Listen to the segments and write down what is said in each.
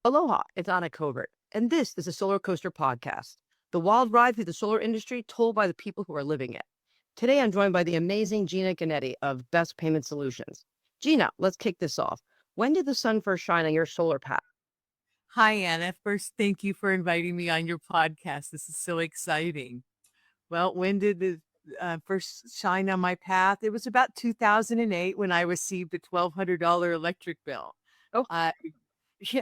Aloha, it's Anna Covert, and this is a Solar Coaster podcast, the wild ride through the solar industry told by the people who are living it. Today, I'm joined by the amazing Gina Gennette of Best Payment Solutions. Gina, let's kick this off. When did the sun first shine on your solar path? Hi, Anna. First, thank you for inviting me on your podcast. This is so exciting. Well, when did the first shine on my path? It was about 2008 when I received a $1,200 electric bill. Oh, Uh, yeah,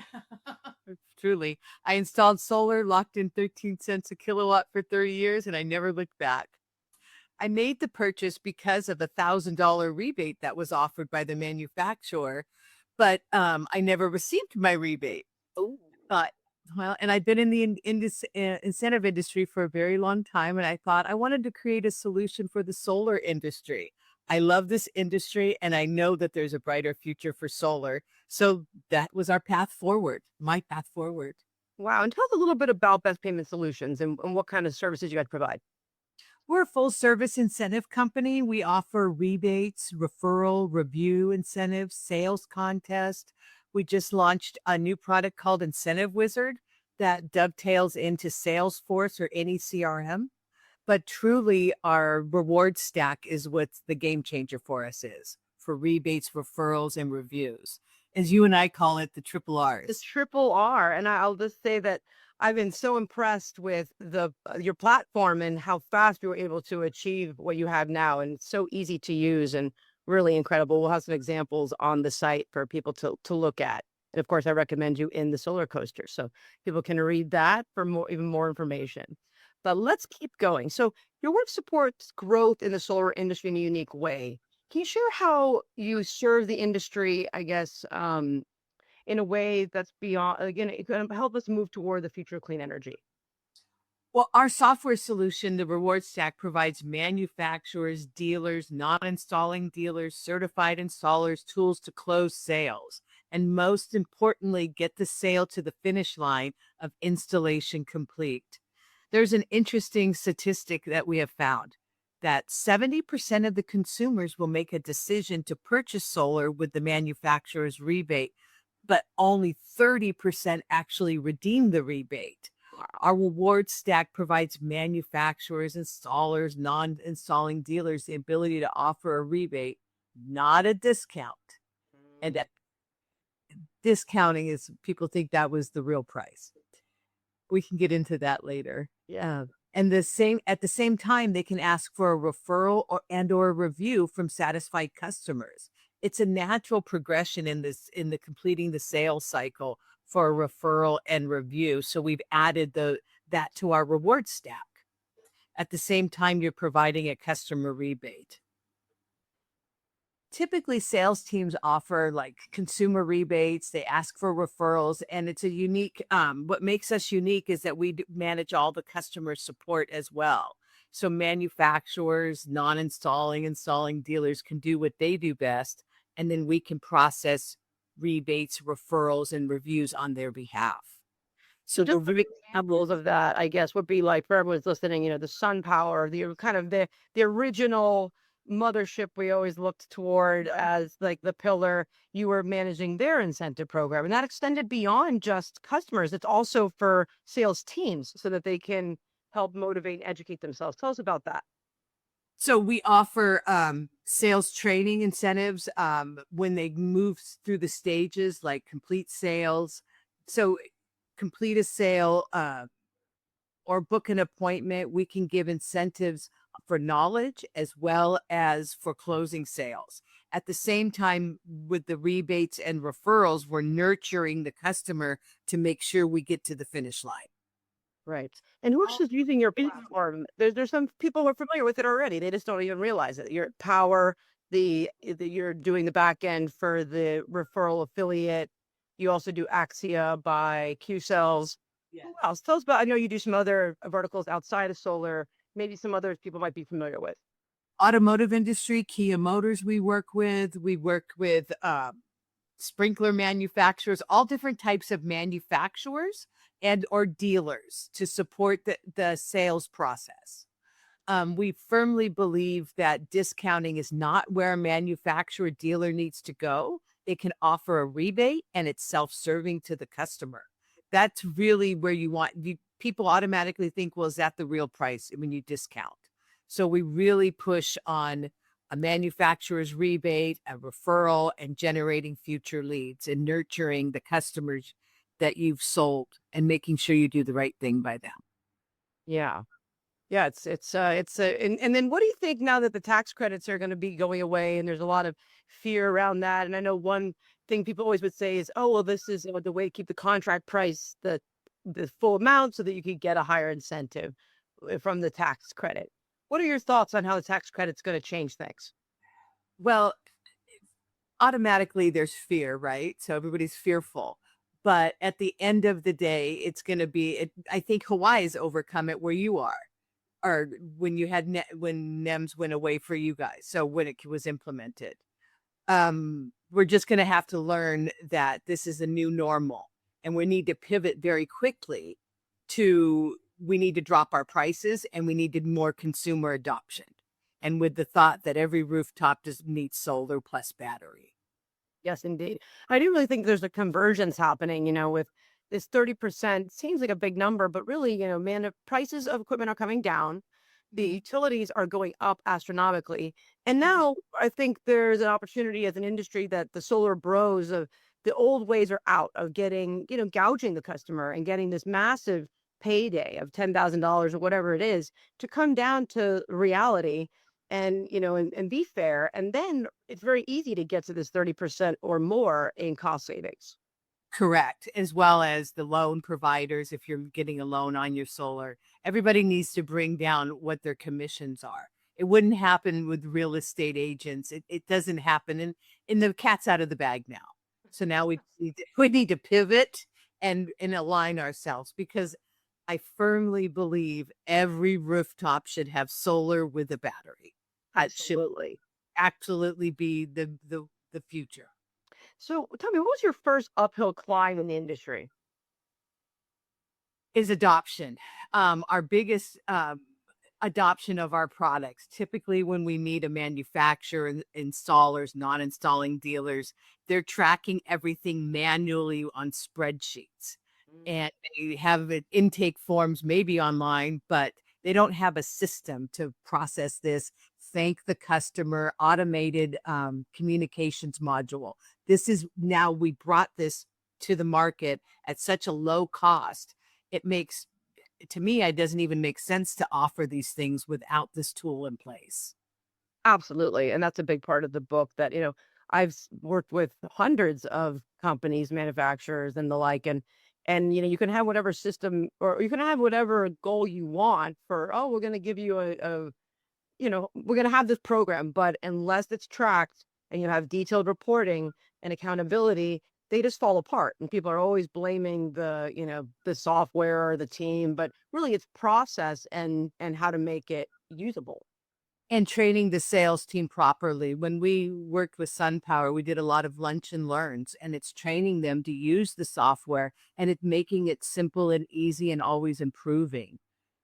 truly. I installed solar, locked in 13 cents a kilowatt for 30 years, and I never looked back. I made the purchase because of a $1,000 rebate that was offered by the manufacturer, but I never received my rebate. oh, But well, and I've been in the incentive industry for a very long time, and I thought I wanted to create a solution for the solar industry. I love this industry, and I know that there's a brighter future for solar. So that was our path forward, my path forward. wow. And tell us a little bit about Best Payment Solutions and what kind of services you guys provide. We're a full service incentive company. We offer rebates, referral, review incentives, sales contest. We just launched a new product called Incentive Wizard that dovetails into Salesforce or any CRM. But truly, our reward stack is what the game changer for us is for rebates, referrals, and reviews. As you and I call it, the triple The R's. triple R, and I'll just say that I've been so impressed with the your platform and how fast you were able to achieve what you have now, and it's so easy to use and really incredible. We'll have some examples on the site for people to look at. And of course, I recommend you in the solar coaster so people can read that for more even more information. But let's keep going. So your work supports growth in the solar industry in a unique way. Can you share how you serve the industry, I guess, in a way that's beyond again, it can help us move toward the future of clean energy. Well, our software solution, the Reward Stack, provides manufacturers, dealers, non installing dealers, certified installers tools to close sales. And most importantly, get the sale to the finish line of installation complete. There's an interesting statistic that we have found that 70% of the consumers will make a decision to purchase solar with the manufacturer's rebate, but only 30% actually redeem the rebate. Our reward stack provides manufacturers, installers, non installing dealers the ability to offer a rebate, not a discount. And that discounting is people think that was the real price. We can get into that later. Yeah. And at the same time, they can ask for a referral or a review from satisfied customers. It's a natural progression in the completing the sales cycle for a referral and review. So we've added that to our reward stack. At the same time, you're providing a customer rebate. Typically, sales teams offer like consumer rebates, they ask for referrals, and it's a unique what makes us unique is that manage all the customer support as well. So manufacturers, non-installing, installing dealers can do what they do best, and then we can process rebates, referrals, and reviews on their behalf. So So the just some re- examples of that, I guess, would be like for everyone's listening, the sun power, the kind of the original mothership we always looked toward as like the pillar. You were managing their incentive program, and that extended beyond just customers. It's also for sales teams so that they can help motivate and educate themselves. Tell us about that. So we offer sales training incentives when they move through the stages, like complete sales. So complete a sale or book an appointment. We can give incentives for knowledge as well as for closing sales. At the same time, with the rebates and referrals, we're nurturing the customer to make sure we get to the finish line. Right. And who's just using your platform? There's some people who are familiar with it already. They just don't even realize it. Your power, you're doing the back end for the referral affiliate. You also do Axia by Q Cells. Yeah. Who else? Tell us about. I know you do some other verticals outside of solar. Maybe some others people might be familiar with. Automotive industry, Kia Motors, we work with. We work with sprinkler manufacturers, all different types of manufacturers and or dealers to support the sales process. We firmly believe that discounting is not where a manufacturer dealer needs to go. They can offer a rebate and it's self-serving to the customer. That's really where people automatically think, well, is that the real price when you discount? So we really push on a manufacturer's rebate, a referral, and generating future leads and nurturing the customers that you've sold and making sure you do the right thing by them. Yeah. Yeah, and then what do you think now that the tax credits are going to be going away and there's a lot of fear around that? And I know one thing people always would say is, "Oh, well, this is the way to keep the contract price the full amount so that you could get a higher incentive from the tax credit." What are your thoughts on how the tax credit's going to change things? Well, automatically there's fear, right? So everybody's fearful. But at the end of the day, it's going to be, I think Hawaii's overcome it where you are, or when when NEMS went away for you guys. So when it was implemented, we're just going to have to learn that this is a new normal and we need to pivot very quickly we need to drop our prices and we needed more consumer adoption. And with the thought that every rooftop just needs solar plus battery. Yes, indeed. I do really think there's a convergence happening, with this 30% seems like a big number, but really, man, prices of equipment are coming down. The Mhm. utilities are going up astronomically. And Mhm. now I think there's an opportunity as an industry that the solar bros of the old ways are out of getting, gouging the customer and getting this massive payday of $10,000 or whatever it is to come down to reality and and be fair, and then it's very easy to get to this 30% or more in cost savings. Correct, as well as the loan providers, if you're getting a loan on your solar, everybody needs to bring down what their commissions are. It wouldn't happen with real estate agents. It doesn't happen, and the cat's out of the bag now. So now we need to pivot and align ourselves because I firmly believe every rooftop should have solar with a battery. That should Absolutely. absolutely be the future. So tell me, what was your first uphill climb in the industry? Is adoption. Our biggest adoption of our products. Typically, when we meet a manufacturer, installers, non installing dealers, they're tracking everything manually on spreadsheets. Mm. And they have intake forms maybe online, but they don't have a system to process this. Thank the customer, automated communications module. This is now we brought this to the market at such a low cost. It makes to me, it doesn't even make sense to offer these things without this tool in place. Absolutely, and that's a big part of the book that, I've worked with hundreds of companies, manufacturers, and the like, and you can have whatever system or you can have whatever goal you want for, oh, we're going to give you we're going to have this program, but unless it's tracked and you have detailed reporting and accountability, they just fall apart. And people are always blaming the software or the team, but really it's process and how to make it usable. And training the sales team properly. When we worked with SunPower, we did a lot of lunch and learns, and it's training them to use the software and it making it simple and easy and always improving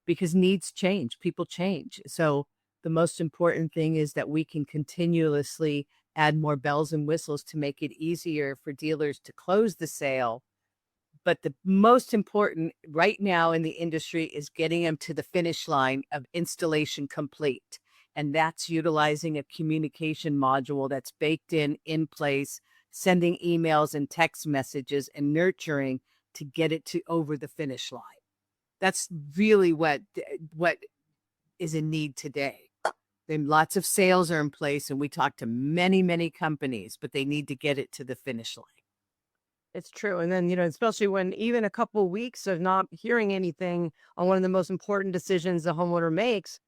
because needs change, people change. So the most important thing is that we can continuously add more bells and whistles to make it easier for dealers to close the sale. But the most important right now in the industry is getting them to the finish line of installation complete. And that's utilizing a communication module that's baked in place, sending emails and text messages and nurturing to get it to over the finish line. That's really what is in need today. Then lots of sales are in place and we talk to many, many companies, but they need to get it to the finish line. It's true. And then, especially when even a couple weeks of not hearing anything on one of the most important decisions the homeowner makes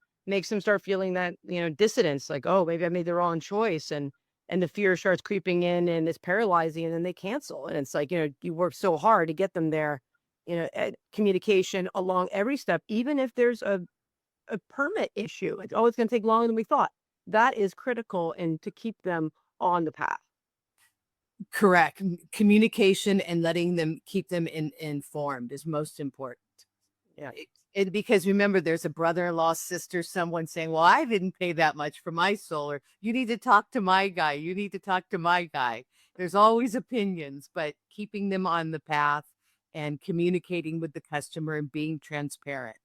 them start feeling that, dissonance, like, oh, maybe I made the wrong choice. And the fear starts creeping in and it's paralyzing and then they cancel. And it's like, you work so hard to get them there, communication along every step, even if there's a permit issue. Like, oh, it's going to take longer than we thought. That is critical and to keep them on the path. Correct. Communication and letting them keep them informed is most important. Yeah. And because remember, there's a brother-in-law, sister, someone saying, well, I didn't pay that much for my solar. You need to talk to my guy. You need to talk to my guy. There's always opinions, but keeping them on the path and communicating with the customer and being transparent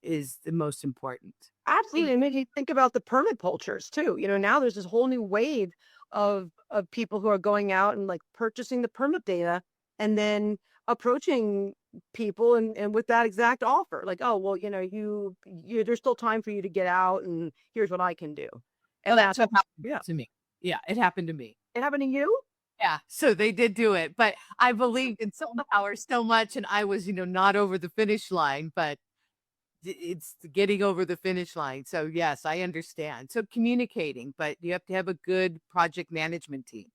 is the most important. Absolutely, and made me think about the permit poachers too. Now there's this whole new wave of people who are going out and like purchasing the permit data and then approaching people and with that exact offer. Like, oh well, you there's still time for you to get out and here's what I can do. Oh, And that's that's what happened yeah. to me. Yeah, it happened to me. It happened to you? Yeah, so they did do it, but I believed in solar power so much, and I was, not over the finish line, but it's getting over the finish line. So yes, I understand. So communicating, but you have to have a good project management team.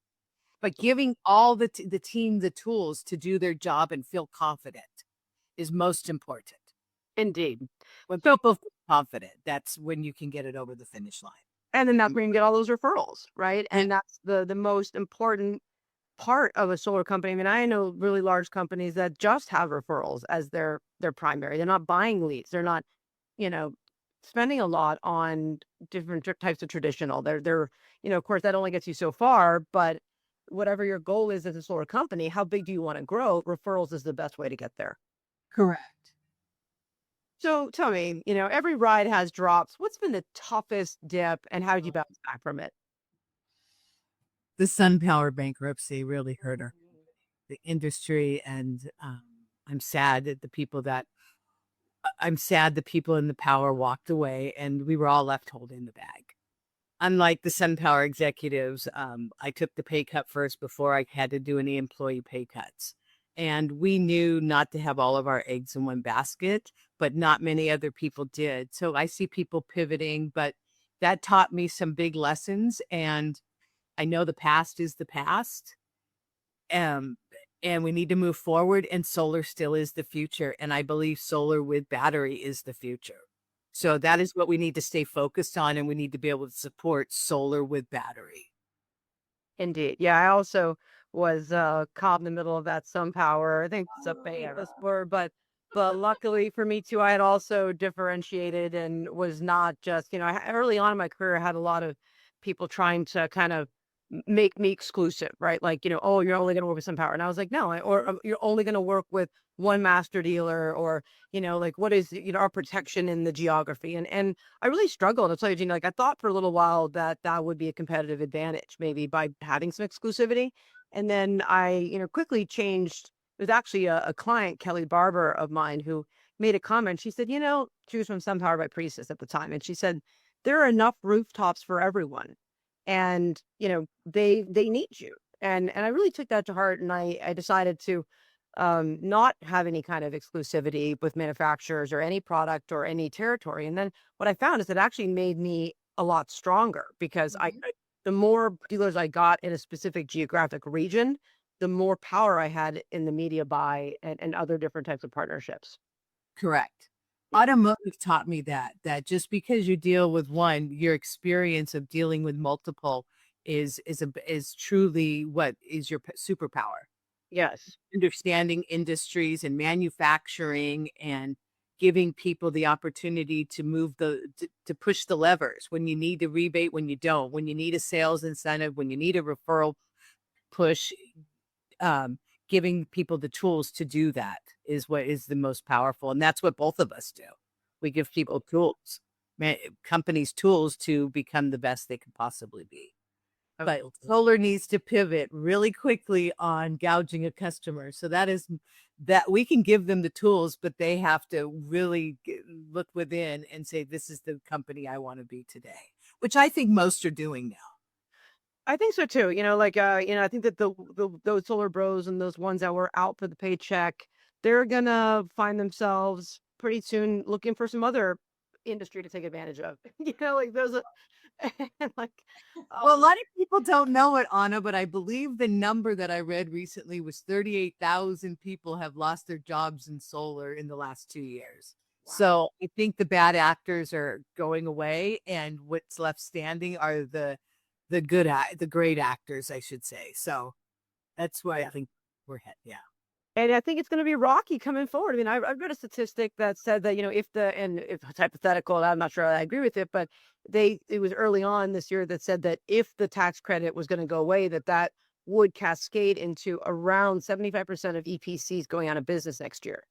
But giving all the team the tools to do their job and feel confident is most important. Indeed. When So people feel confident, that's when you can get it over the finish line. and then that's where you can get all those referrals, right? Yeah, And that's the most important part of a solar company. I mean, I know really large companies that just have referrals as their primary. They're not buying leads. They're not, you know, spending a lot on different types of traditional. Of course, that only gets you so far, but whatever your goal is as a solar company, how big do you want to grow? Referrals is the best way to get there. correct. So tell me, every ride has drops. What's been the toughest dip and how did you bounce back from it? The SunPower bankruptcy really hurt the industry, and I'm sad that I'm sad the people in the power walked away, and we were all left holding the bag. Unlike the SunPower executives, I took the pay cut first before I had to do any employee pay cuts. And we knew not to have all of our eggs in one basket, but not many other people did. So I see people pivoting, but that taught me some big lessons. And I know the past is the past. Um, and we need to move forward, and solar still is the future. And I believe solar with battery is the future. So that is what we need to stay focused on, and we need to be able to support solar with battery. Indeed. Yeah, I also was caught in the middle of that SunPower. I think it's a Yeah. famous word, but luckily for me too, I had also differentiated and was not just, early on in my career, I had a lot of people trying to kind of make me exclusive, right? Like, oh, you're only going to work with SunPower. And I was like, no, you're only going to work with one master dealer or, like what is, our protection in the geography. And I really struggled. I'll tell you, Gina, like I thought for a little while that that would be a competitive advantage, maybe by having some exclusivity. And then I, quickly changed. It was actually a client, Kelly Barber of mine, who made a comment. She said, she was from SunPower by Priestess at the time. And she said, there are enough rooftops for everyone. And, they need you. And I really took that to heart. And I decided to not have any kind of exclusivity with manufacturers or any product or any territory. And then what I found is it actually made me a lot stronger because Mhm. the more dealers I got in a specific geographic region, the more power I had in the media buy and other different types of partnerships. Correct. Automotive taught me that just because you deal with one, your experience of dealing with multiple is truly what is your superpower. Yes. Understanding industries and manufacturing and giving people the opportunity to to push the levers when you need a rebate, when you don't, when you need a sales incentive, when you need a referral push, um, giving people the tools to do that is what is the most powerful. And that's what both of us do. We give people tools, companies tools to become the best they could possibly be. But Absolutely. solar needs to pivot really quickly on gouging a customer. So that we can give them the tools, but they have to really look within and say, this is the company I want to be today, which I think most are doing now. I think so too. I think that those solar bros and those ones that were out for the paycheck, they're gonna find themselves pretty soon looking for some other industry to take advantage of. Like those are like Well, a lot of people don't know it, Anna, but I believe the number that I read recently was 38,000 people have lost their jobs in solar in the last 2 years. wow. So I think the bad actors are going away, and what's left standing are the great actors, I should say. So that's why I Yeah. think we're head. Yeah. And I think it's going to be rocky coming forward. I mean, I've read a statistic that said that, if it's hypothetical, I'm not sure I agree with it, but it was early on this year that said that if the tax credit was going to go away, that would cascade into around 75% of EPCs going out of business next year.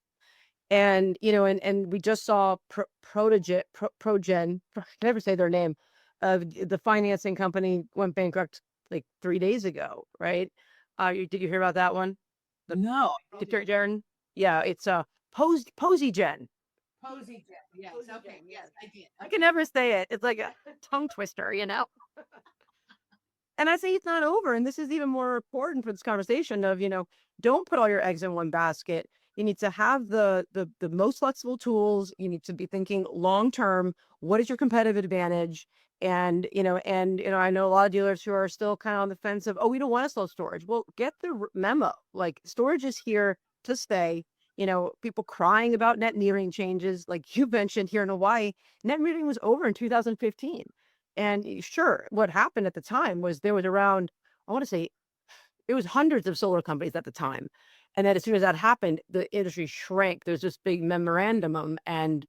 And, and we just saw Progen, I can never say their name, the financing company went bankrupt like 3 days ago, right? Did you hear about that one? The No. detergent? Yeah, it's a Posygen. Posy Jet. Yes. Okay. Yes, I did. I can never say it. It's like a tongue twister. And I say it's not over. And this is even more important for this conversation of, don't put all your eggs in one basket. You need to have the most flexible tools. You need to be thinking long term. What is your competitive advantage? I know a lot of dealers who are still kind of on the fence of, oh, we don't want to slow storage. Well, get the memo. Like storage is here to stay. People crying about net metering changes, like you mentioned here in Hawaii, net metering was over in 2015. And sure, what happened at the time was there was around, I want to say it was hundreds of solar companies at the time. And then as soon as that happened, the industry shrank. There's this big memorandum, and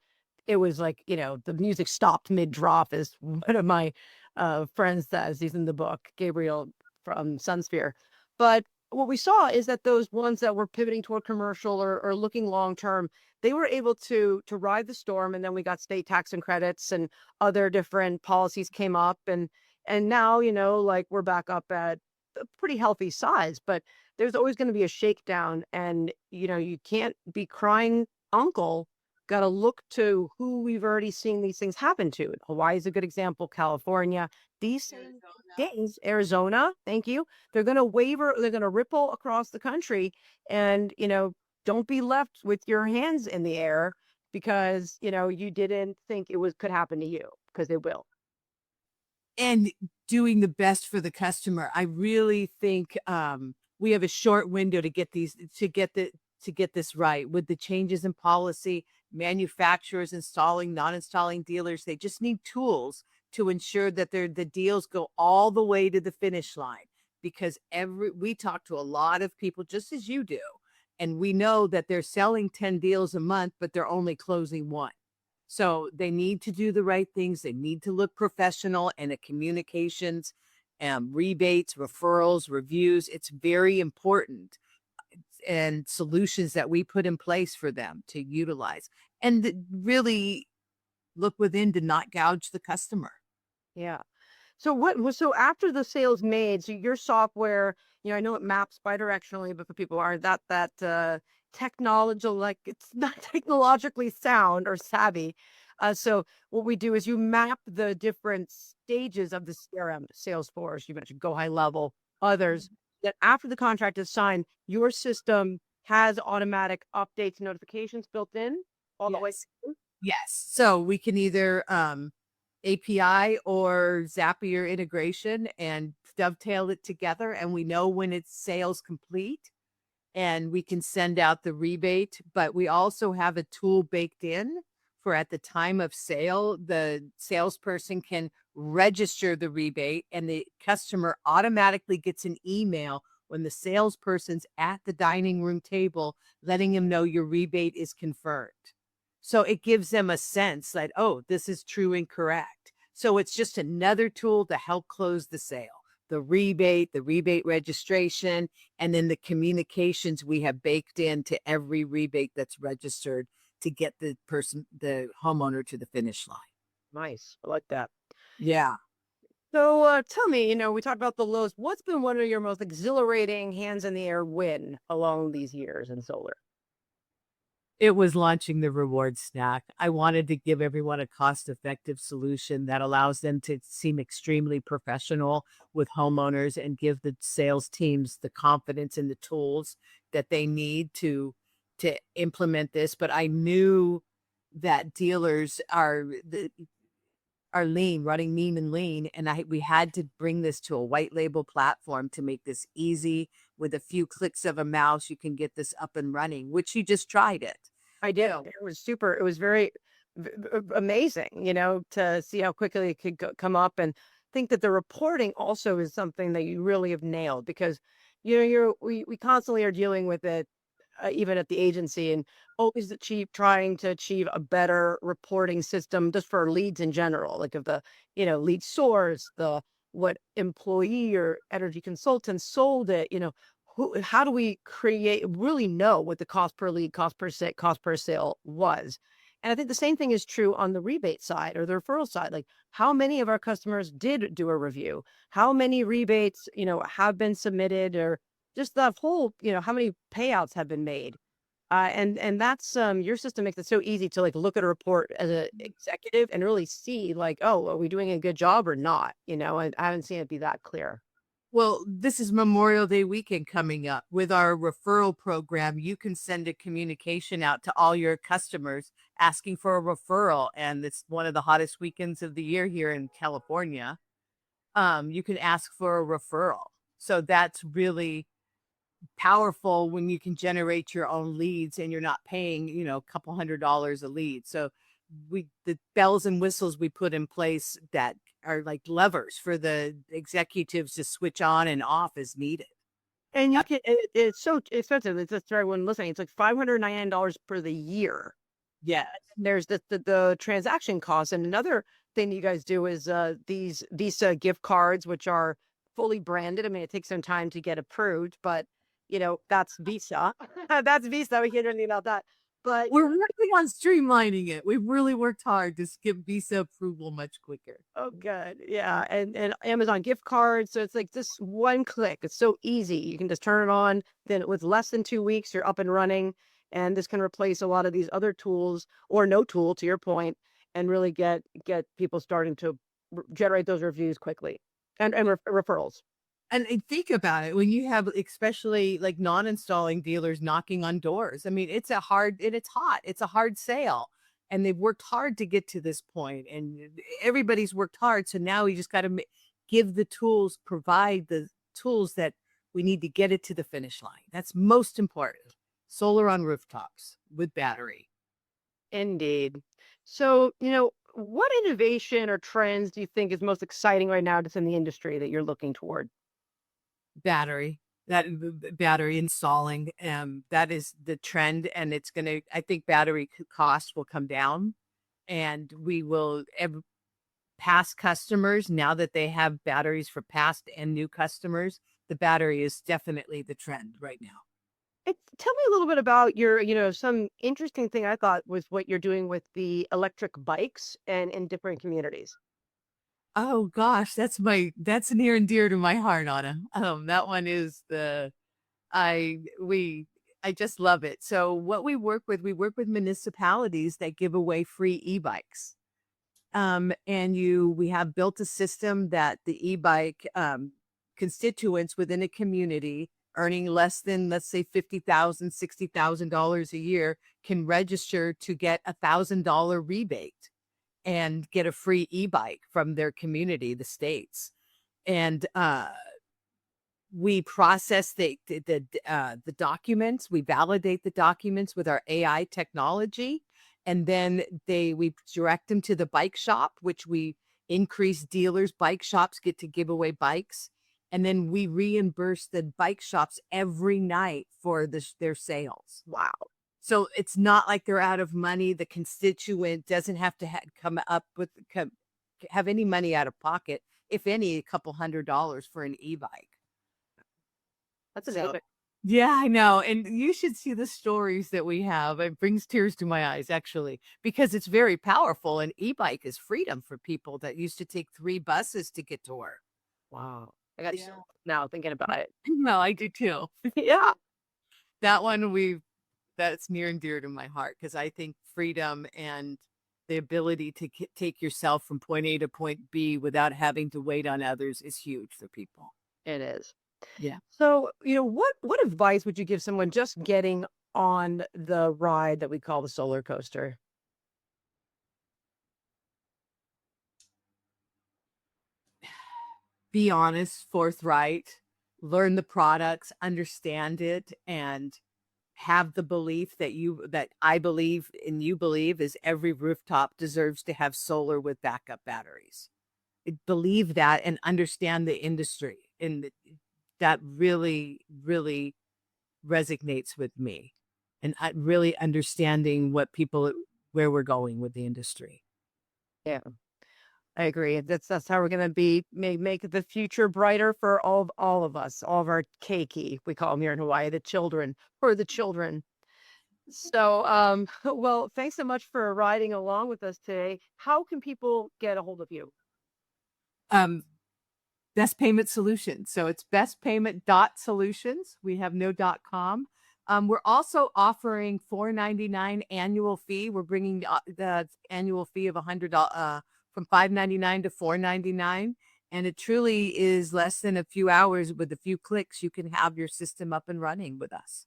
it was like, the music stopped mid drop, as one of my friends says. He's in the book, Gabriel from Sunsphere. But what we saw is that those ones that were pivoting toward commercial or looking long term, they were able to ride the storm. And then we got state tax and credits and other different policies came up. And now, like we're back up at a pretty healthy size, but there's always going to be a shakedown. And, you can't be crying uncle. Got to look to who we've already seen these things happen to. Hawaii is a good example, California. These same days, Arizona, thank you. They're going to waver, they're going to ripple across the country. And, don't be left with your hands in the air because, you didn't think could happen to you, because it will. And doing the best for the customer. I really think we have a short window to get this right with the changes in policy. Manufacturers installing, not installing dealers, they just need tools to ensure that the deals go all the way to the finish line, because we talk to a lot of people just as you do, and we know that they're selling 10 deals a month but they're only closing one. So they need to do the right things. They need to look professional, and the communications, rebates, referrals, reviews. It's very important, and solutions that we put in place for them to utilize, and really look within to not gouge the customer. Yeah. So after the sales made, so your software, I know it maps bidirectionally, but for people who aren't technological, like it's not technologically sound or savvy. So what we do is you map the different stages of the CRM, Salesforce, you mentioned Go High Level, others, that after the contract is signed, your system has automatic updates, notifications built in all the way Yes. through. Yes. So we can either API or Zapier integration and dovetail it together, and we know when it's sales complete, and we can send out the rebate. But we also have a tool baked in for, at the time of sale, the salesperson can register the rebate, and the customer automatically gets an email when the salesperson's at the dining room table, letting him know your rebate is confirmed. So it gives them a sense that, oh, this is true and correct. So it's just another tool to help close the sale. The rebate registration, and then the communications we have baked into every rebate that's registered to get the homeowner, to the finish line. Nice. I like that. Yeah. So tell me, we talked about the lows. What's been one of your most exhilarating hands in the air win along these years in solar? It was launching the reward stack. I wanted to give everyone a cost-effective solution that allows them to seem extremely professional with homeowners, and give the sales teams the confidence and the tools that they need to implement this. But I knew that dealers are lean, running mean and lean, and we had to bring this to a white label platform to make this easy. With a few clicks of a mouse, you can get this up and running, which you just tried it. I did. So It was super. It was very amazing, to see how quickly it could come up. And think that the reporting also is something that you really have nailed, because, we constantly are dealing with it, even at the agency, and always trying to achieve a better reporting system just for leads in general, like of the, lead source, the what employee or energy consultants sold it, how do we really know what the cost per lead, cost per sit, cost per sale was? And I think the same thing is true on the rebate side or the referral side. Like, how many of our customers did do a review? How many rebates, have been submitted, or just the whole, how many payouts have been made? And that's your system makes it so easy to like look at a report as an executive and really see like, oh, are we doing a good job or not? And I haven't seen it be that clear. Well, this is Memorial Day weekend coming up. With our referral program, you can send a communication out to all your customers asking for a referral. And it's one of the hottest weekends of the year here in California. You can ask for a referral. So that's really powerful when you can generate your own leads and you're not paying, a couple $100 a lead. So the bells and whistles we put in place that are like levers for the executives to switch on and off as needed. And Uh, it's so expensive. It's just for everyone listening. It's like $599 for the year. yeah. There's the transaction costs, and another thing you guys do is, these Visa gift cards, which are fully branded. I mean, it takes some time to get approved, but, that's Visa. That's Visa, we can't do anything about that. But We're working on streamlining it. We've really worked hard to skip visa approval much quicker. oh, good. Yeah, and Amazon gift cards, so it's like just one click. It's so easy. You can just turn it on, then with less than 2 weeks, you're up and running, and this can replace a lot of these other tools or no tool, to your point, and really get people starting to generate those reviews quickly and referrals. And think about it, when you have especially like non-installing dealers knocking on doors. I mean, it's a hard and it's hot. It's a hard sale. And they've worked hard to get to this point, and everybody's worked hard. So now we just got to give the tools, provide the tools that we need to get it to the finish line. That's most important. Solar on rooftops with battery. Indeed. So, what innovation or trends do you think is most exciting right now just in the industry that you're looking toward? Battery, that battery installing, that is the trend, and it's gonna I think battery costs will come down, and we will past customers, now that they have batteries for past and new customers, the battery is definitely the trend right now. Tell me a little bit about your, some interesting thing I thought was what you're doing with the electric bikes and in different communities. Oh gosh, that's near and dear to my heart, Anna. That one is the I we I just love it. So what we work with municipalities that give away free e-bikes. And we have built a system that the e-bike constituents within a community earning less than, let's say, $50,000, $60,000 a year can register to get $1,000 rebate and get a free e-bike from their community, the states. And we process the documents, we validate the documents with our AI technology, and then we direct them to the bike shop, which we increase dealers. Bike shops get to give away bikes, and then we reimburse the bike shops every night for their sales. Wow. So it's not like they're out of money. The constituent doesn't have to come up with have any money out of pocket, if any, a couple $100 for an e-bike. That's So amazing. yeah, I know, and you should see the stories that we have. It brings tears to my eyes, actually, because it's very powerful. An e-bike is freedom for people that used to take 3 buses to get to work. Wow. I got Yeah. chills now thinking about it. No, I do too. Yeah. That one that's near and dear to my heart because I think freedom and the ability to take yourself from point A to point B without having to wait on others is huge for people. It is. Yeah. So, what advice would you give someone just getting on the ride that we call the solar coaster? Be honest, forthright, learn the products, understand it, and have the belief that I believe and you believe is every rooftop deserves to have solar with backup batteries. Believe that and understand the industry. And that really, really resonates with me. And really understanding where we're going with the industry. Yeah. I agree. That's how we're gonna be make the future brighter for all of us, all of our keiki, we call them here in Hawaii, the children, for the children. So, well, thanks so much for riding along with us today. How can people get a hold of you? Um, Best Payment Solutions. So it's bestpayment.solutions. We have no .com. We're also offering $4.99 annual fee. We're bringing the annual fee of from $5.99 to $4.99, and it truly is less than a few hours. With a few clicks, you can have your system up and running with us.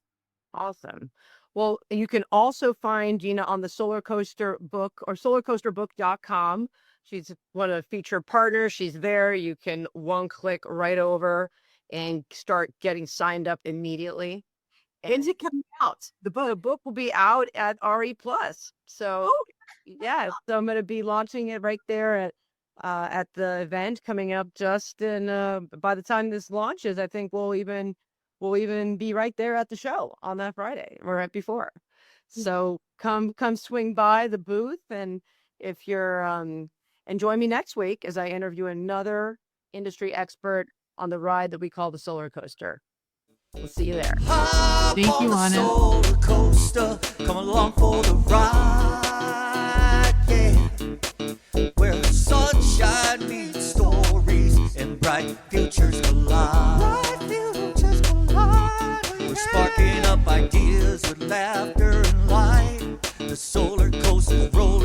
Awesome. Well, you can also find Gina on the Solar Coaster book or solarcoasterbook.com. She's one of the featured partners. She's there. You can one click right over and start getting signed up immediately. When's And it coming out? the book will be out at RE Plus. So Oh, yeah, so I'm going to be launching it right there at the event coming up just in by the time this launches, I think we'll even be right there at the show on that Friday or right before. So come swing by the booth, and if you're and join me next week as I interview another industry expert on the ride that we call the solar coaster. We'll see you there. thank you, Anna. Solar coaster, come along for the ride, yeah. Where sunshine meets stories and bright futures collide. We're sparking up ideas with laughter and light. The solar coaster's rolling.